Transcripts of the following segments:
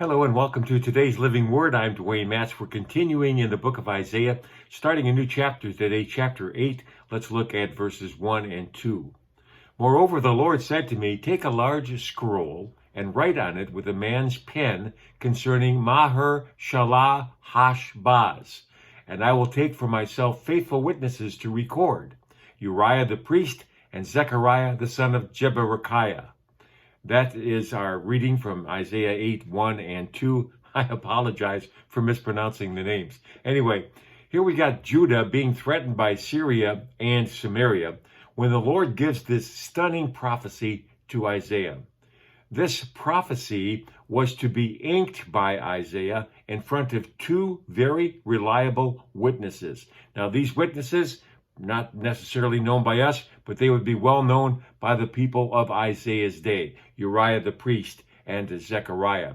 Hello and welcome to today's Living Word. I'm Dwayne Matz. We're continuing in the book of Isaiah, starting a new chapter today, chapter 8. Let's look at verses 1 and 2. Moreover, the Lord said to me, take a large scroll and write on it with a man's pen concerning Maher Shalal Hash-Baz. And I will take for myself faithful witnesses to record, Uriah the priest and Zechariah the son of Jeberechiah. That is our reading from Isaiah 8, 1 and 2. I apologize for mispronouncing the names. Anyway, here we got Judah being threatened by Syria and Samaria when the Lord gives this stunning prophecy to Isaiah. This prophecy was to be inked by Isaiah in front of two very reliable witnesses. Now, these witnesses, not necessarily known by us, but they would be well known by the people of Isaiah's day, Uriah the priest and Zechariah.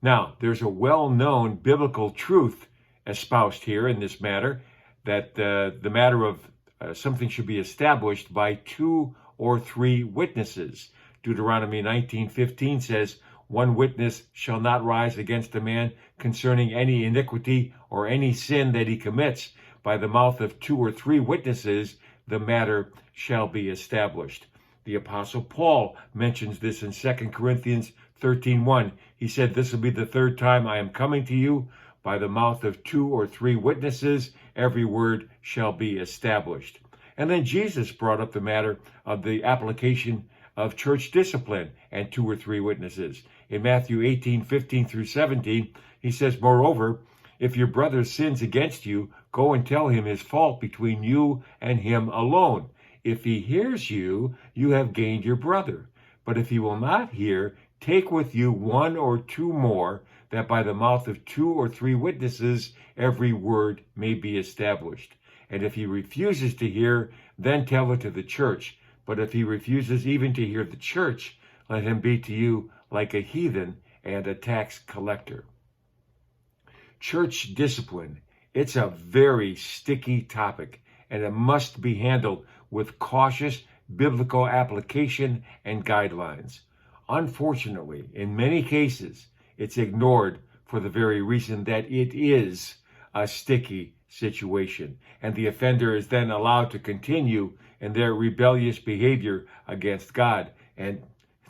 Now, there's a well-known biblical truth espoused here in this matter, that the matter of something should be established by 2 or 3 witnesses. Deuteronomy 19:15 says, one witness shall not rise against a man concerning any iniquity or any sin that he commits. By the mouth of 2 or 3 witnesses, the matter shall be established. The Apostle Paul mentions this in 2 Corinthians 13:1. He said, this will be the 3rd time I am coming to you. By the mouth of 2 or 3 witnesses, every word shall be established. And then Jesus brought up the matter of the application of church discipline and 2 or 3 witnesses. In Matthew 18:15 through 17, he says, moreover, if your brother sins against you, go and tell him his fault between you and him alone. If he hears you, you have gained your brother. But if he will not hear, take with you 1 or 2 more, that by the mouth of 2 or 3 witnesses every word may be established. And if he refuses to hear, then tell it to the church. But if he refuses even to hear the church, let him be to you like a heathen and a tax collector. Church discipline, it's a very sticky topic, and it must be handled with cautious biblical application and guidelines. Unfortunately, in many cases, it's ignored for the very reason that it is a sticky situation, and the offender is then allowed to continue in their rebellious behavior against God, and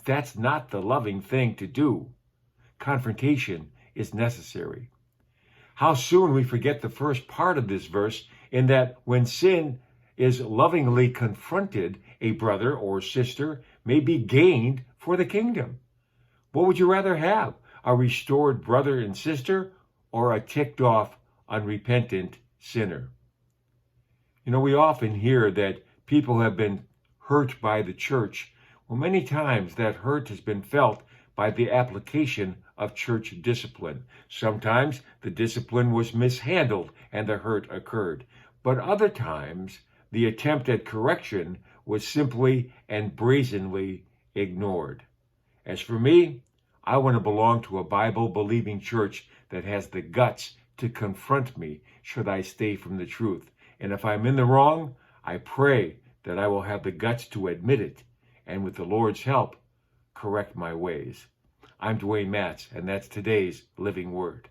that's not the loving thing to do. Confrontation is necessary. How soon we forget the first part of this verse, in that when sin is lovingly confronted, a brother or sister may be gained for the kingdom. What would you rather have? A restored brother and sister, or a ticked off, unrepentant sinner? You know, we often hear that people have been hurt by the church. Well, many times that hurt has been felt by the application of church discipline. Sometimes the discipline was mishandled and the hurt occurred. But other times, the attempt at correction was simply and brazenly ignored. As for me, I want to belong to a Bible-believing church that has the guts to confront me should I stay from the truth. And if I'm in the wrong, I pray that I will have the guts to admit it, and with the Lord's help, correct my ways. I'm Dwayne Matz, and that's today's Living Word.